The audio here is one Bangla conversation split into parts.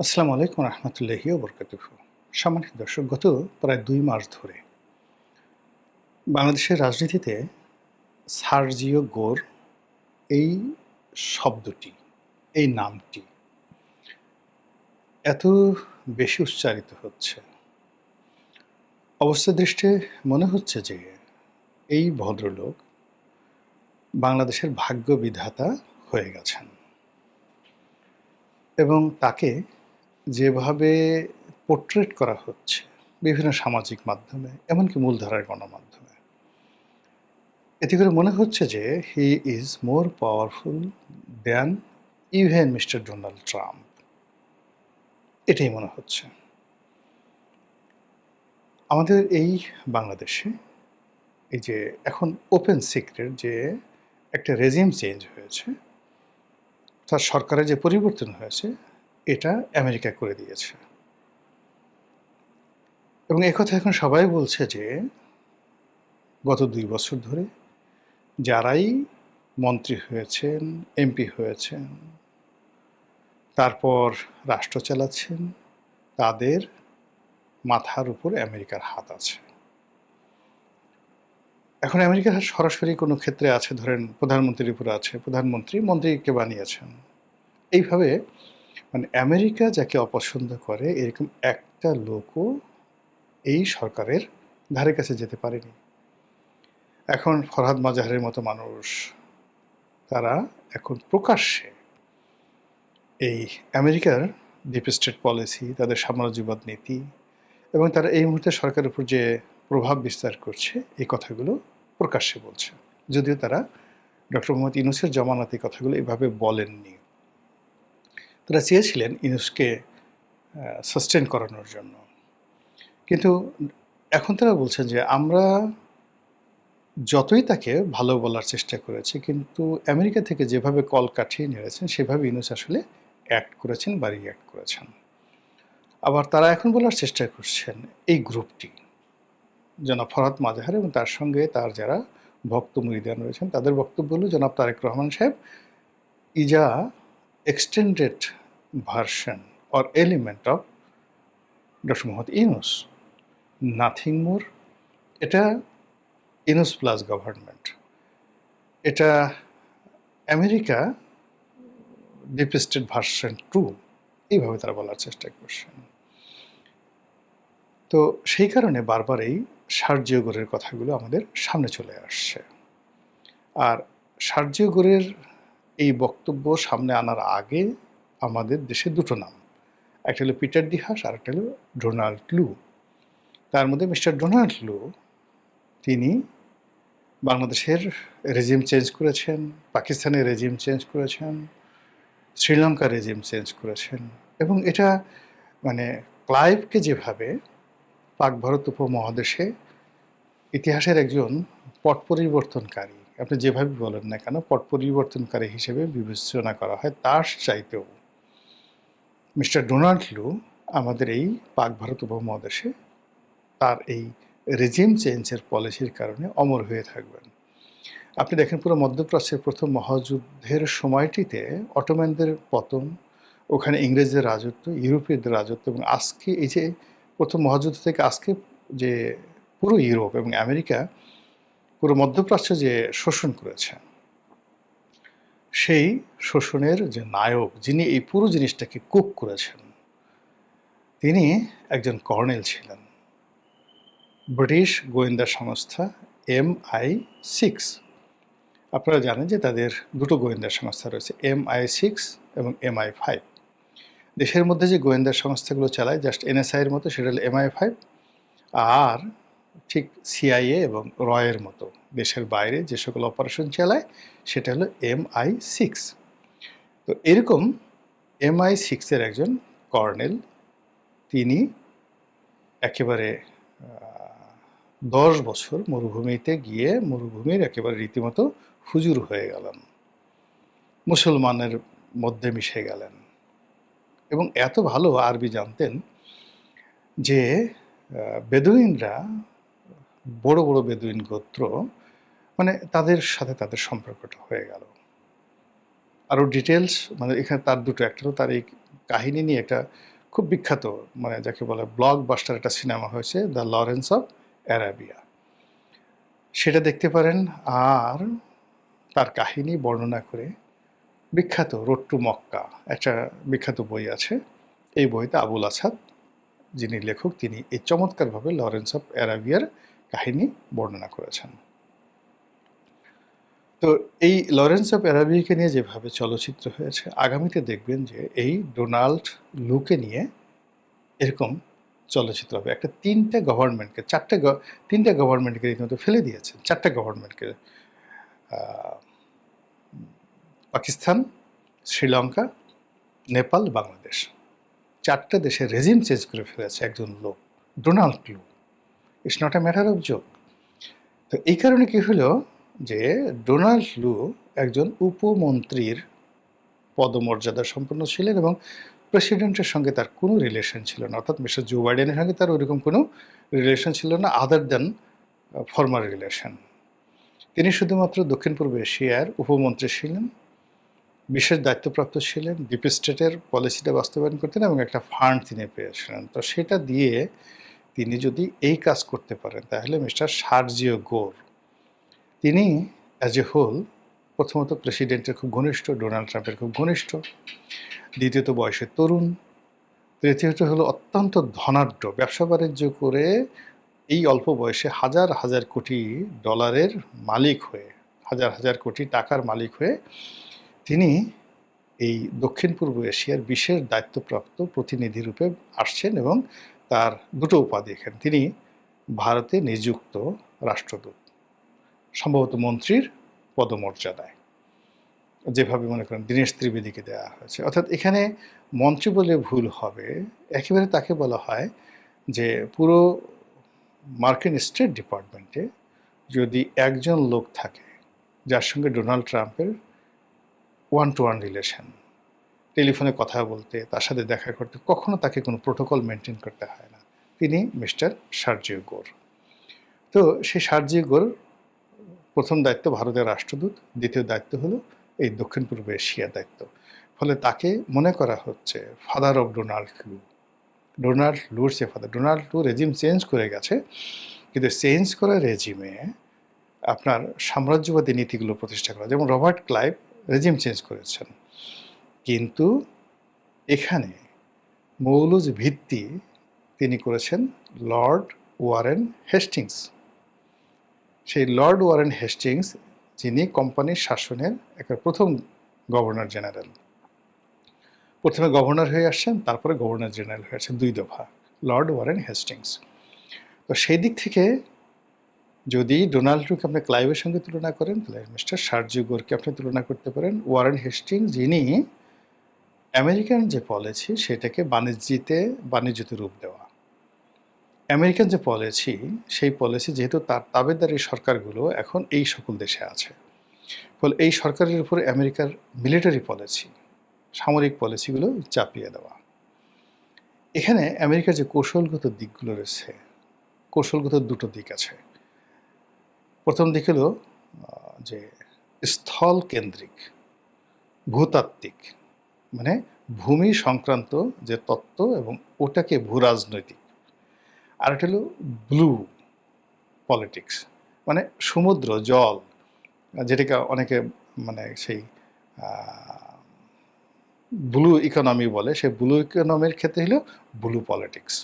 আসসালামু আলাইকুম রহমতুল্লাহি ওয়া বারাকাতুহু। সম্মানিত দর্শক, গত প্রায় ২ মাস ধরে বাংলাদেশের রাজনীতিতে সার্জিও গোর এই শব্দটি, এই নামটি এত বেশি উচ্চারিত হচ্ছে। অবস্থা দৃষ্টে মনে হচ্ছে যে এই ভদ্রলোক বাংলাদেশের ভাগ্য বিধাতা হয়ে গেছেন এবং তাকে যেভাবে পোর্ট্রেট করা হচ্ছে বিভিন্ন সামাজিক মাধ্যমে, এমনকি মূলধারার গণমাধ্যমে, এতে করে মনে হচ্ছে যে he is more powerful than even mister Donald Trump. এটাই মনে হচ্ছে। আমাদের এই বাংলাদেশে এই যে এখন ওপেন সিক্রেট যে একটা রেজিম চেঞ্জ হয়েছে, তার সরকারের যে পরিবর্তন হয়েছে, এটা আমেরিকা করে দিয়েছে। এবং একথা এখন সবাই বলছে যে গত ২ বছর ধরে যারাই মন্ত্রী হয়েছেন, এমপি হয়েছেন, তারপর রাষ্ট্র চালাচ্ছেন, তাদের মাথার উপর আমেরিকার হাত আছে। এখন আমেরিকার হাত সরাসরি কোনো ক্ষেত্রে আছে, ধরেন প্রধানমন্ত্রীর উপরে আছে, প্রধানমন্ত্রী মন্ত্রীকে বানিয়েছেন। এইভাবে মানে আমেরিকা যাকে অপছন্দ করে এরকম একটা লোকও এই সরকারের ধারে কাছে যেতে পারেনি। এখন ফরহাদ মাজাহারের মতো মানুষ, তারা এখন প্রকাশ্যে এই আমেরিকার ডিপ স্টেট পলিসি, তাদের সাম্রাজ্যবাদ নীতি এবং তারা এই মুহূর্তে সরকারের উপর যে প্রভাব বিস্তার করছে, এই কথাগুলো প্রকাশ্যে বলছে। যদিও তারা ডক্টর মোহাম্মদ ইউনূসের জমানাতে এই কথাগুলো এভাবে বলেননি। তারা চেয়েছিলেন ইউনূসকে সাস্টেন করানোর জন্য। কিন্তু এখন তারা বলছেন যে আমরা যতই তাকে ভালো বলার চেষ্টা করেছি, কিন্তু আমেরিকা থেকে যেভাবে কল কাঠিয়ে নিয়েছেন সেভাবে ইউনূস আসলে অ্যাক্ট করেছেন বা রিঅ্যাক্ট করেছেন। আবার তারা এখন বলার চেষ্টা করছেন এই গ্রুপটি, জনাব ফরহাদ মাজাহার এবং তার সঙ্গে তার যারা ভক্ত মুরিদান রয়েছেন, তাদের বক্তব্য হলো জনাব তারেক রহমান সাহেব is a extended version or element of doctor Mohammad Yunus, nothing more. এটা ইউনূস প্লাস গভর্নমেন্ট। এটা আমেরিকা ডিপ স্টেট ভার্সন 2, এইভাবে তারা বলার চেষ্টা করছেন। তো সেই কারণে বারবার এই সার্জিও গোরের কথাগুলো আমাদের সামনে চলে আসছে। আর সার্জিও গোরের এই বক্তব্য সামনে আনার আগে আমাদের দেশে দুটো নাম, একটা হলো পিটার ডি হাস আর একটা হলো ডোনাল্ড লু। তার মধ্যে মিস্টার ডোনাল্ড লু, তিনি বাংলাদেশের রেজিম চেঞ্জ করেছেন, পাকিস্তানের রেজিম চেঞ্জ করেছেন, শ্রীলঙ্কার রেজিম চেঞ্জ করেছেন এবং এটা মানে ক্লাইভকে যেভাবে পাক ভারত উপমহাদেশে ইতিহাসের একজন পট পরিবর্তনকারী, আপনি যেভাবে বলেন না কেন, পট পরিবর্তনকারী হিসেবে বিবেচনা করা হয়, তার চাইতেও মিস্টার ডোনাল্ড লু আমাদের এই পাক ভারত উপমহাদেশে তার এই রেজিম চেঞ্জের পলিসির কারণে অমর হয়ে থাকবেন। আপনি দেখেন পুরো মধ্যপ্রাচ্যের প্রথম মহাযুদ্ধের সময়টিতে অটোম্যানদের পতন, ওখানে ইংরেজদের রাজত্ব, ইউরোপীয়দের রাজত্ব এবং আজকে এই যে প্রথম মহাযুদ্ধ থেকে আজকে যে পুরো ইউরোপ এবং আমেরিকা পুরো মধ্যপ্রাচ্য যে শোষণ করেছে, সেই শোষণের যে নায়ক, যিনি এই পুরো জিনিসটাকে কুক করেছেন, তিনি একজন কর্নেল ছিলেন ব্রিটিশ গোয়েন্দা সংস্থা MI6। আপনারা জানেন যে তাদের দুটো গোয়েন্দা সংস্থা রয়েছে, MI6 এবং MI5। দেশের মধ্যে যে গোয়েন্দা সংস্থাগুলো চালায় জাস্ট NSI-এর মতো, সেটা হলো MI5। আর ঠিক CIA এবং রয়ের মতো দেশের বাইরে যে সকল অপারেশন চালায়, সেটা হলো MI6। তো এরকম MI6-এর একজন কর্নেল, তিনি একেবারে 10 বছর মরুভূমিতে গিয়ে মরুভূমির একেবারে রীতিমতো হুজুর হয়ে গেলেন, মুসলমানের মধ্যে মিশে গেলেন এবং এত ভালো আরবি জানতেন যে বেদুইনরা, বড় বড় বেদুইন গোত্র, মানে তাদের সাথে তাদের সম্পর্কটা হয়ে গেল। আরও ডিটেলস মানে এখানে তার দুটো, একটা হলো তার এই কাহিনী নিয়ে একটা খুব বিখ্যাত, মানে যাকে বলে ব্লকবাস্টার একটা সিনেমা হয়েছে, দ্য লরেন্স অফ অ্যারাবিয়া। সেটা দেখতে পারেন। আর তার কাহিনী বর্ণনা করে বিখ্যাত রোড টু মক্কা একটা বিখ্যাত বই আছে। এই বইতে আবুল আসাদ, যিনি লেখক, তিনি এই চমৎকারভাবে লরেন্স অফ অ্যারাবিয়ার কাহিনী বর্ণনা করেছেন। তো এই লরেন্স অফ অ্যারাবিয়াকে নিয়ে যেভাবে চলচ্চিত্র হয়েছে, আগামীতে দেখবেন যে এই ডোনাল্ড লুকে নিয়ে এরকম চলচ্চিত্র হবে। একটা তিনটা গভর্নমেন্টকে রীতিমতো ফেলে দিয়েছে। 4টা গভর্নমেন্টকে, পাকিস্তান, শ্রীলঙ্কা, নেপাল, বাংলাদেশ, 4টা দেশের রেজিম চেঞ্জ করে ফেলেছে একজন লোক, ডোনাল্ড লু। It's not a matter of joke. তো এই কারণে কি হলো যে ডোনাল্ড লু একজন উপমন্ত্রীর পদমর্যাদা সম্পন্ন ছিলেন এবং প্রেসিডেন্টের সঙ্গে তার কোনো রিলেশন ছিল না, অর্থাৎ মিস্টার জো বাইডেনের সঙ্গে তার ওইরকম কোনো রিলেশন ছিল না আদার দ্যান ফর্মাল রিলেশন। তিনি শুধুমাত্র দক্ষিণ পূর্ব এশিয়ার উপমন্ত্রী ছিলেন, বিশেষ দায়িত্বপ্রাপ্ত ছিলেন, ডিপ স্টেটের পলিসিটা বাস্তবায়ন করতেন এবং একটা ফান্ড তিনি পেয়েছিলেন। তো সেটা দিয়ে তিনি যদি এই কাজ করতে পারেন, তাহলে মিস্টার সার্জিও গোর, তিনি অ্যাজ এ হোল প্রথমত প্রেসিডেন্টের খুব ঘনিষ্ঠ, ডোনাল্ড ট্রাম্পের খুব ঘনিষ্ঠ, দ্বিতীয়ত বয়সে তরুণ, তৃতীয়ত হলো অত্যন্ত ধনাঢ্য, ব্যবসা বাণিজ্য করে এই অল্প বয়সে হাজার হাজার কোটি ডলারের মালিক হয়ে, হাজার হাজার কোটি টাকার মালিক হয়ে তিনি এই দক্ষিণ পূর্ব এশিয়ার বিশেষ দায়িত্বপ্রাপ্ত প্রতিনিধি রূপে আসছেন এবং তার দুটো উপাধি এখানে। তিনি ভারতে নিযুক্ত রাষ্ট্রদূত, সম্ভবত মন্ত্রীর পদমর্যাদায়, যেভাবে মনে করেন দীনেশ ত্রিবেদীকে দেওয়া হয়েছে। অর্থাৎ এখানে মন্ত্রী বলে ভুল হবে, একেবারে তাকে বলা হয় যে পুরো মার্কিন স্টেট ডিপার্টমেন্টে যদি একজন লোক থাকে যার সঙ্গে ডোনাল্ড ট্রাম্পের ওয়ান টু ওয়ান রিলেশন, টেলিফোনে কথা বলতে, তার সাথে দেখা করতে, কখনো তাকে কোনো প্রোটোকল মেনটেন করতে হয় না, তিনি মিস্টার সার্জিও গোর। তো সেই সার্জিও গোর প্রথম দায়িত্ব ভারতের রাষ্ট্রদূত, দ্বিতীয় দায়িত্ব হলো এই দক্ষিণ পূর্ব এশিয়ার দায়িত্ব। ফলে তাকে মনে করা হচ্ছে father of Donald Lu. Donald লুর সে father. Donald Lu regime change করে গেছে, কিন্তু চেঞ্জ করা রেজিমে আপনার সাম্রাজ্যবাদী নীতিগুলো প্রতিষ্ঠা করা, যেমন রবার্ট ক্লাইভ রেজিম চেঞ্জ করেছেন, কিন্তু এখানে মৌলুজ ভিত্তি তিনি করেছেন লর্ড ওয়ারেন হেস্টিংস। সেই লর্ড ওয়ারেন হেস্টিংস, যিনি কোম্পানির শাসনের একটা প্রথম গভর্নর জেনারেল, প্রথমে গভর্নর হয়ে আসছেন, তারপরে গভর্নর জেনারেল হয়েছেন 2 দফা, লর্ড ওয়ারেন হেস্টিংস। তো সেই দিক থেকে যদি ডোনাল্ড ট্রাম্পকে আপনি ক্লাইভের সঙ্গে তুলনা করেন, তাহলে মিস্টার সার্জিও গোরকে আপনি তুলনা করতে পারেন ওয়ারেন হেস্টিংস, যিনি আমেরিকান যে পলিসি সেটাকে বাণিজ্যতে রূপ দেওয়া। আমেরিকান যে পলিসি, সেই পলিসি যেহেতু তার তাবেদারি সরকারগুলো এখন এই সকল দেশে আছে, ফলে এই সরকারের উপরে আমেরিকার মিলিটারি পলিসি, সামরিক পলিসিগুলো চাপিয়ে দেওয়া। এখানে আমেরিকার যে কৌশলগত দিকগুলো রয়েছে, কৌশলগত দুটো দিক আছে। প্রথম দিক হলো যে স্থল কেন্দ্রিক, ভূতাত্ত্বিক, মানে ভূমি সংক্রান্ত যে তত্ত্ব এবং ওটাকে ভূরাজনৈতিক। আর একটা হলো ব্লু পলিটিক্স, মানে সমুদ্র জল, যেটাকে অনেকে মানে সেই ব্লু ইকোনমি বলে, সেই ব্লু ইকোনমির ক্ষেত্রে হলো ব্লু পলিটিক্স।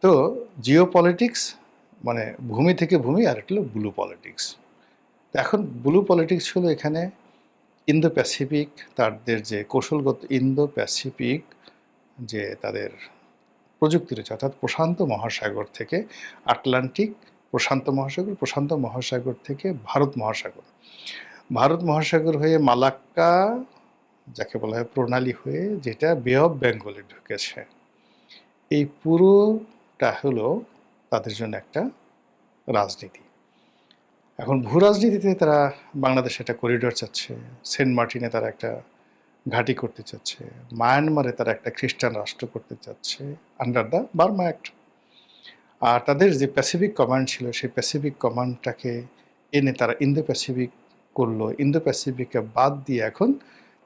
তো জিও পলিটিক্স মানে ভূমি থেকে ভূমি, আর একটা হলো ব্লু পলিটিক্স। তো এখন ব্লু পলিটিক্স হলো এখানে ইন্দো প্যাসিফিক, তাদের যে কৌশলগত ইন্দো প্যাসিফিক যে তাদের প্রযুক্তি রয়েছে, অর্থাৎ প্রশান্ত মহাসাগর থেকে আটলান্টিক, প্রশান্ত মহাসাগর, প্রশান্ত মহাসাগর থেকে ভারত মহাসাগর, ভারত মহাসাগর হয়ে মালাক্কা, যাকে বলা হয় প্রণালী হয়ে, যেটা বে অফ বেঙ্গলে ঢুকেছে। এই পুরোটা হলো তাদের জন্য একটা রাজনীতি। এখন ভূ রাজনীতিতে তারা বাংলাদেশে একটা করিডোর চাচ্ছে, সেন্ট মার্টিনে তারা একটা ঘাঁটি করতে চাচ্ছে, মায়ানমারে তারা একটা খ্রিস্টান রাষ্ট্র করতে চাচ্ছে আন্ডার দ্য বার্মা অ্যাক্ট। আর তাদের যে প্যাসিফিক কমান্ড ছিল, সেই প্যাসিফিক কমান্ডটাকে এনে তারা ইন্দো প্যাসিফিক করলো। ইন্দো প্যাসিফিককে বাদ দিয়ে এখন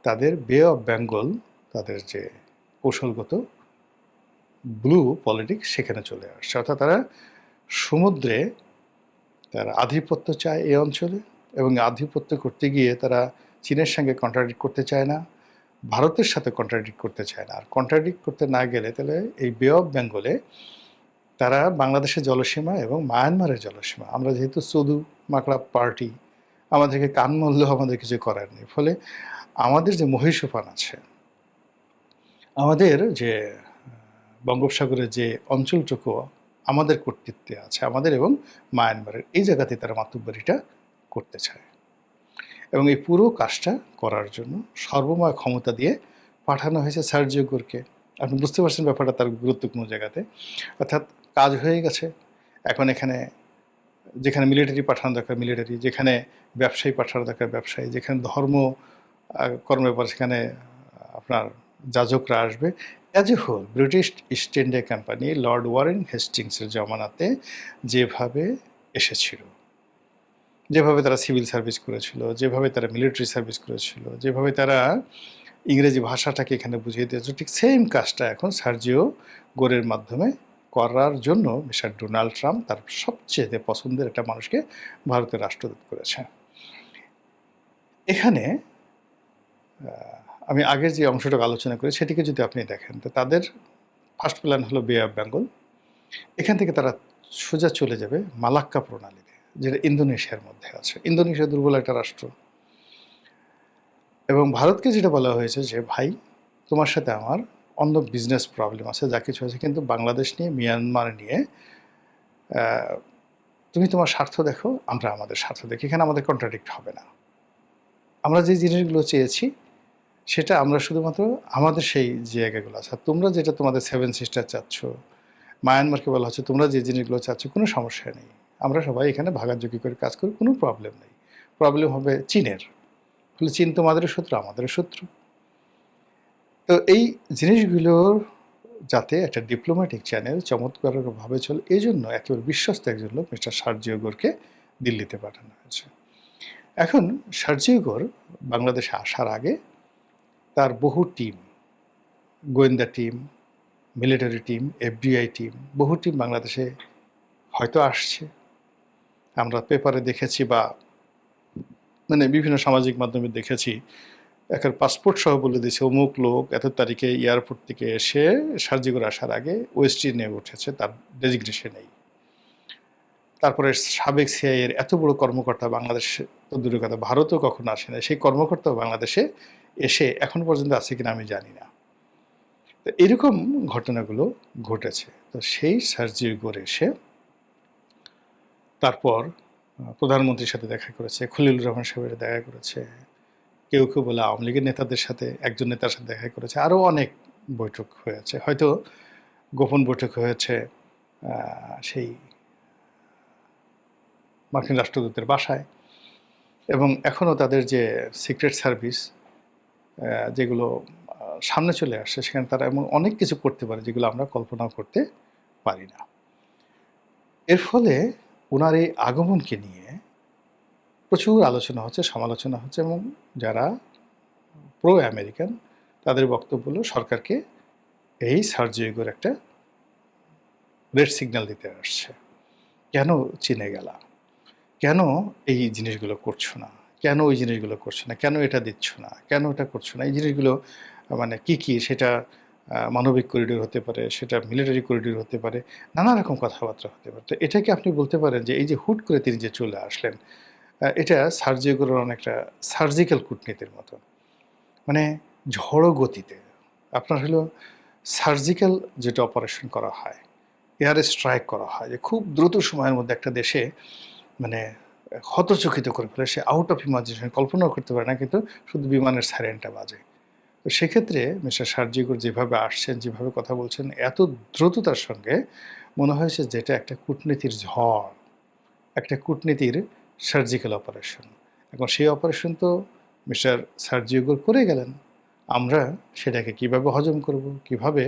তাদের বে অফ বেঙ্গল, তাদের যে কৌশলগত ব্লু পলিটিক্স সেখানে চলে আসছে। অর্থাৎ তারা সমুদ্রে তারা আধিপত্য চায় এই অঞ্চলে, এবং আধিপত্য করতে গিয়ে তারা চীনের সঙ্গে কন্ট্রাডিক্ট করতে চায় না, ভারতের সাথে কন্ট্রাডিক্ট করতে চায় না। আর কন্ট্রাডিক্ট করতে না গেলে তাহলে এই বে অফ বেঙ্গলে তারা বাংলাদেশের জলসীমা এবং মায়ানমারের জলসীমা, আমরা যেহেতু চদু মাকড়া পার্টি, আমাদেরকে কান মূল্যেও আমাদের কিছু করার নেই। ফলে আমাদের যে মহীসোপান আছে, আমাদের যে বঙ্গোপসাগরের যে অঞ্চলটুকু আমাদের কর্তৃত্বে আছে, আমাদের এবং মায়ানমারের, এই জায়গাতে তারা মাতুব্বরিটা করতে চায়। এবং এই পুরো কাজটা করার জন্য সর্বময় ক্ষমতা দিয়ে পাঠানো হয়েছে সার্জিও গোরকে। আপনি বুঝতে পারছেন ব্যাপারটা তার গুরুত্বপূর্ণ জায়গাতে। অর্থাৎ কাজ হয়ে গেছে। এখন এখানে যেখানে মিলিটারি পাঠানো দরকার মিলিটারি, যেখানে ব্যবসায়ী পাঠানো দরকার ব্যবসায়ী, যেখানে ধর্ম কর্মের পর সেখানে আপনার যাজকরা আসবে। As a whole British East India Company Lord Warren হেস্টিংসের জমানাতে যেভাবে এসেছিল, যেভাবে তারা সিভিল সার্ভিস করেছিল, যেভাবে তারা মিলিটারি সার্ভিস করেছিল, যেভাবে তারা ইংরেজি ভাষাটাকে এখানে বুঝিয়ে দিয়েছে, ঠিক সেম কাজটা এখন সার্জিও গোরের মাধ্যমে করার জন্য মিস্টার ডোনাল্ড ট্রাম্প তার সবচেয়ে পছন্দের একটা মানুষকে ভারতের রাষ্ট্রদূত করেছে। এখানে আমি আগের যে অংশটুকু আলোচনা করি সেটিকে যদি আপনি দেখেন, তো তাদের ফার্স্ট প্ল্যান হলো বে অফ বেঙ্গল। এখান থেকে তারা সোজা চলে যাবে মালাক্কা প্রণালীতে, যেটা ইন্দোনেশিয়ার মধ্যে আছে। ইন্দোনেশিয়া দুর্বল একটা রাষ্ট্র, এবং ভারতকে যেটা বলা হয়েছে যে ভাই তোমার সাথে আমার অন্য বিজনেস প্রবলেম আছে, যা কিছু আছে, কিন্তু বাংলাদেশ নিয়ে, মিয়ানমার নিয়ে তুমি তোমার স্বার্থ দেখো, আমরা আমাদের স্বার্থ দেখি, এখানে আমাদের কন্ট্রাডিক্ট হবে না। আমরা যে জিনিসগুলো চেয়েছি সেটা আমরা শুধুমাত্র আমাদের সেই জায়গাগুলো আছে। আর তোমরা যেটা তোমাদের সেভেন সিস্টার চাচ্ছ, মায়ানমারকে বলা হচ্ছে তোমরা যে জিনিসগুলো চাচ্ছ, কোনো সমস্যা নেই, আমরা সবাই এখানে ভাগাযোগি করে কাজ করি, কোনো প্রবলেম নেই। প্রবলেম হবে চীনের। ফলে চীন তোমাদেরও শত্রু, আমাদেরও শত্রু। তো এই জিনিসগুলোর যাতে একটা ডিপ্লোম্যাটিক চ্যানেল চমৎকারভাবে চলে, এই জন্য একেবারে বিশ্বস্ত একজন লোক মিস্টার সার্জিও গোরকে দিল্লিতে পাঠানো হয়েছে। এখন সার্জিও গোর বাংলাদেশে আসার আগে তার বহু টিম, গোয়েন্দা team, military team, FBI team, বহু টিম বাংলাদেশে হয়তো আসছে, আমরা পেপারে দেখেছি বা মানে বিভিন্ন সামাজিক মাধ্যমে দেখেছি, এখন পাসপোর্ট সহ বলে দিয়েছে অমুক লোক এত তারিখে এয়ারপোর্ট থেকে এসে সার্জিগর আসার আগে ওয়েস্টিনে উঠেছে, তার ডেজিগনেশন নেই। তারপরে সাবেক সিআইএর এত বড় কর্মকর্তা বাংলাদেশে, তো দূরের কথা ভারতেও কখনো আসে না, সেই কর্মকর্তাও বাংলাদেশে এসে এখন পর্যন্ত আছে কিনা আমি জানি না। তো এরকম ঘটনাগুলো ঘটেছে। তো সেই সার্জিও গোর এসে তারপর প্রধানমন্ত্রীর সাথে দেখা করেছে, খলিলুর রহমান সাহেবের দেখা করেছে, কেউ কেউ বলে আওয়ামী লীগের নেতাদের সাথে, একজন নেতার সাথে দেখা করেছে, আরও অনেক বৈঠক হয়েছে, হয়তো গোপন বৈঠক হয়েছে সেই মার্কিন রাষ্ট্রদূতের বাসায়। এবং এখনও তাদের যে সিক্রেট সার্ভিস যেগুলো সামনে চলে আসছে, সেখানে তারা এমন অনেক কিছু করতে পারে যেগুলো আমরা কল্পনাও করতে পারি না। এর ফলে ওনার এই আগমনকে নিয়ে প্রচুর আলোচনা হচ্ছে, সমালোচনা হচ্ছে, এবং যারা প্রো আমেরিকান তাদের বক্তব্য হলো সরকারকে এই সার্জিও গোর একটা রেড সিগন্যাল দিতে আসছে। কেন চীনে গেলা, কেন এই জিনিসগুলো করছো না, কেন ওই জিনিসগুলো করছো না, কেন এটা দিচ্ছ না, কেন এটা করছো না, এই জিনিসগুলো মানে কি কি, সেটা মানবিক করিডোর হতে পারে, সেটা মিলিটারি করিডোর হতে পারে, নানা রকম কথাবার্তা হতে পারে। তো এটাকে আপনি বলতে পারেন যে এই যে হুট করে তিনি যে চলে আসলেন, এটা সার্জিও গোরের অনেকটা সার্জিক্যাল কূটনীতির মতো, মানে ঝড়ো গতিতে আপনার হলো সার্জিক্যাল যেটা অপারেশন করা হয়, এয়ার স্ট্রাইক করা হয়, যে খুব দ্রুত সময়ের মধ্যে একটা দেশে মানে হতচকিত করে ফেলে, সে আউট অফ ইমাজিনেশন কল্পনাও করতে পারে না, কিন্তু শুধু বিমানের সাইরেনটা বাজে। তো সেক্ষেত্রে মিস্টার সার্জিও গোর যেভাবে আসছেন, যেভাবে কথা বলছেন, এত দ্রুততার সঙ্গে মনে হয়েছে যেটা একটা কূটনীতির ঝড়, একটা কূটনীতির সার্জিক্যাল অপারেশন। এখন সেই অপারেশন তো মিস্টার সার্জিও গোর করে গেলেন, আমরা সেটাকে কিভাবে হজম করব, কিভাবে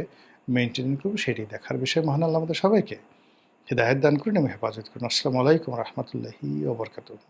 মেনটেন করব, সেটি দেখার বিষয়। মহান আল্লাহ আমাদের সবাইকে হিদায়াত দান করুন এবং হেফাজত করুন। আসসালামু আলাইকুম রহমতুল্লাহি ওয়া বারাকাতুহু।